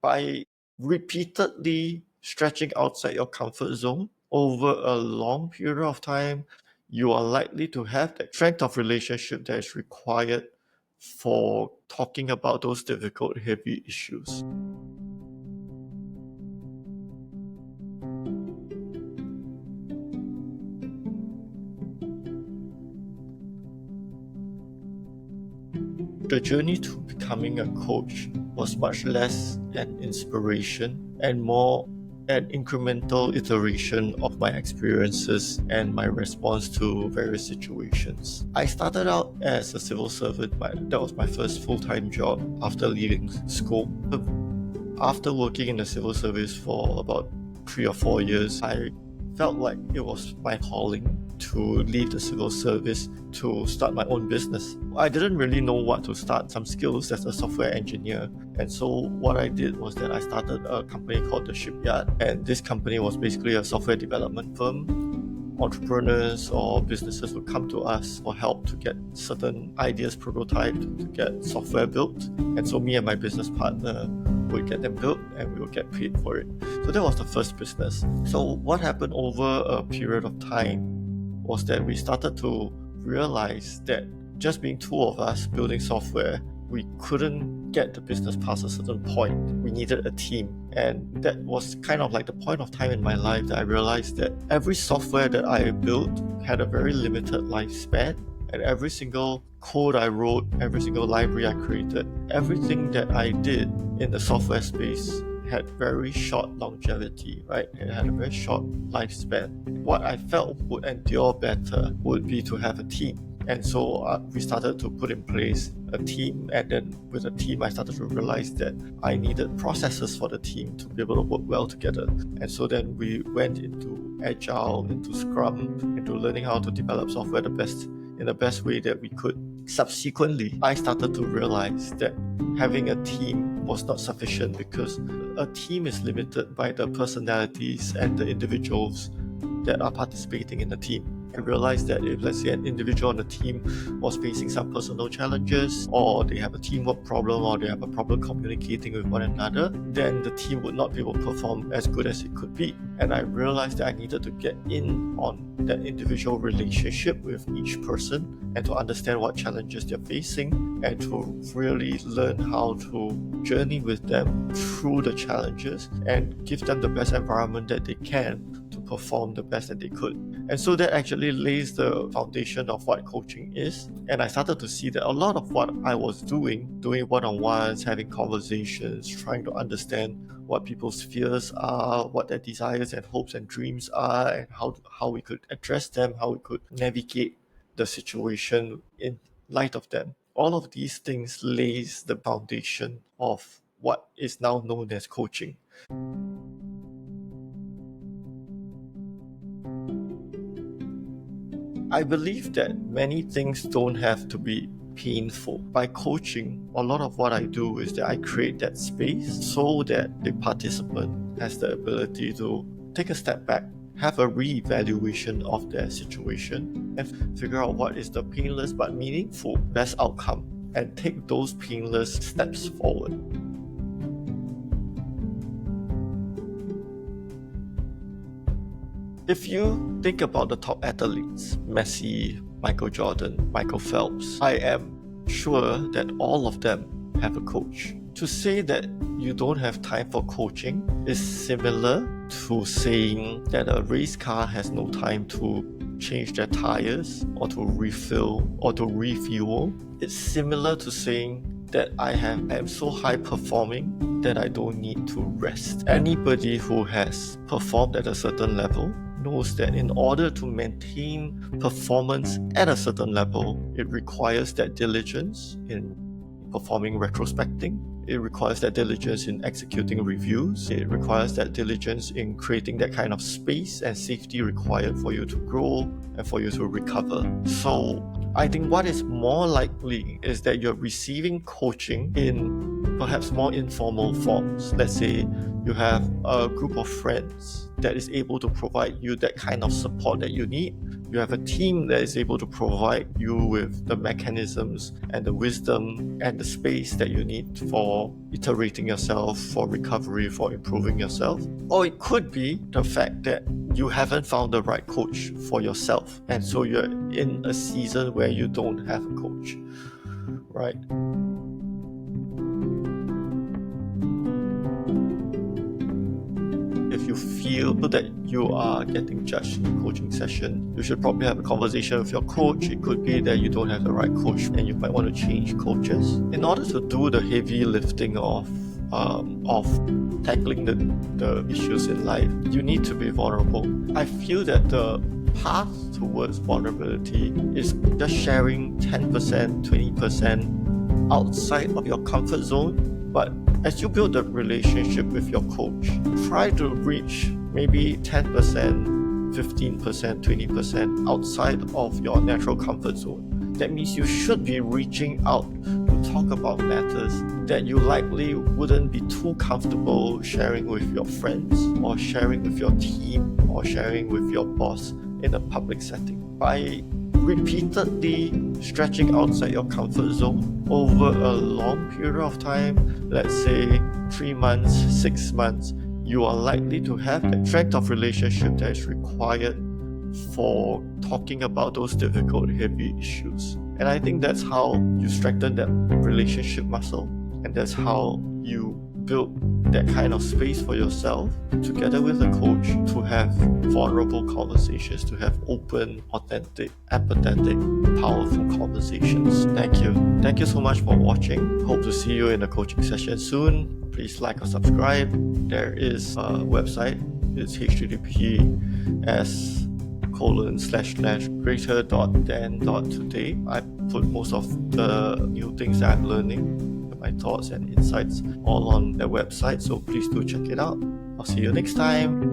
by repeatedly stretching outside your comfort zone over a long period of time, you are likely to have that strength of relationship that is required for talking about those difficult, heavy issues. The journey to becoming a coach was much less an inspiration and more an incremental iteration of my experiences and my response to various situations. I started out as a civil servant. That was my first full-time job after leaving school. After working in the civil service for about 3 or 4 years, I felt like it was my calling to leave the civil service to start my own business. I didn't really know what to start, some skills as a software engineer. And so what I did was that I started a company called The Shipyard. And this company was basically a software development firm. Entrepreneurs or businesses would come to us for help to get certain ideas prototyped, to get software built. And so me and my business partner would get them built and we would get paid for it. So that was the first business. So what happened over a period of time was that we started to realize that just being two of us building software, we couldn't get the business past a certain point. We needed a team. And that was kind of like the point of time in my life that I realized that every software that I built had a very limited lifespan. And every single code I wrote, every single library I created, everything that I did in the software space had very short longevity, right? It had a very short lifespan. What I felt would endure better would be to have a team. And so we started to put in place a team, and then with a team I started to realize that I needed processes for the team to be able to work well together. And so then we went into Agile, into Scrum, into learning how to develop software in the best way that we could. Subsequently, I started to realize that having a team was not sufficient because a team is limited by the personalities and the individuals that are participating in the team. I realized that if, let's say, an individual on the team was facing some personal challenges, or they have a teamwork problem, or they have a problem communicating with one another, then the team would not be able to perform as good as it could be. And I realized that I needed to get in on that individual relationship with each person and to understand what challenges they're facing and to really learn how to journey with them through the challenges and give them the best environment that they can to perform the best that they could. And so that actually lays the foundation of what coaching is. And I started to see that a lot of what I was doing one-on-ones, having conversations, trying to understand what people's fears are, what their desires and hopes and dreams are, and how we could address them, how we could navigate the situation in light of them. All of these things lays the foundation of what is now known as coaching. I believe that many things don't have to be painful. By coaching, a lot of what I do is that I create that space so that the participant has the ability to take a step back, have a re-evaluation of their situation, and figure out what is the painless but meaningful best outcome, and take those painless steps forward. If you think about the top athletes, Messi, Michael Jordan, Michael Phelps, I am sure that all of them have a coach. To say that you don't have time for coaching is similar to saying that a race car has no time to change their tires or to refill or to refuel. It's similar to saying that I am so high performing that I don't need to rest. Anybody who has performed at a certain level knows that in order to maintain performance at a certain level, it requires that diligence in performing retrospecting. It requires that diligence in executing reviews. It requires that diligence in creating that kind of space and safety required for you to grow and for you to recover. So I think what is more likely is that you're receiving coaching in perhaps more informal forms. Let's say you have a group of friends that is able to provide you that kind of support that you need. You have a team that is able to provide you with the mechanisms and the wisdom and the space that you need for iterating yourself, for recovery, for improving yourself. Or it could be the fact that you haven't found the right coach for yourself, and so you're in a season where you don't have a coach, right? If you feel that you are getting judged in a coaching session, you should probably have a conversation with your coach. It could be that you don't have the right coach and you might want to change coaches. In order to do the heavy lifting of tackling the issues in life, you need to be vulnerable. I feel that the path towards vulnerability is just sharing 10%, 20% outside of your comfort zone. But as you build a relationship with your coach, try to reach maybe 10%, 15%, 20% outside of your natural comfort zone. That means you should be reaching out to talk about matters that you likely wouldn't be too comfortable sharing with your friends, or sharing with your team, or sharing with your boss in a public setting. By repeatedly stretching outside your comfort zone over a long period of time, let's say 3 months, 6 months, you are likely to have the strength of relationship that is required for talking about those difficult, heavy issues. And I think that's how you strengthen that relationship muscle, and that's how you build that kind of space for yourself together with a coach to have vulnerable conversations, to have open, authentic, empathetic, powerful conversations. Thank you. Thank you so much for watching. Hope to see you in a coaching session soon. Please like or subscribe. There is a website. It's https://greater.dan.today. I put most of the new things that I'm learning, my thoughts and insights, all on the website, so please do check it out. I'll see you next time.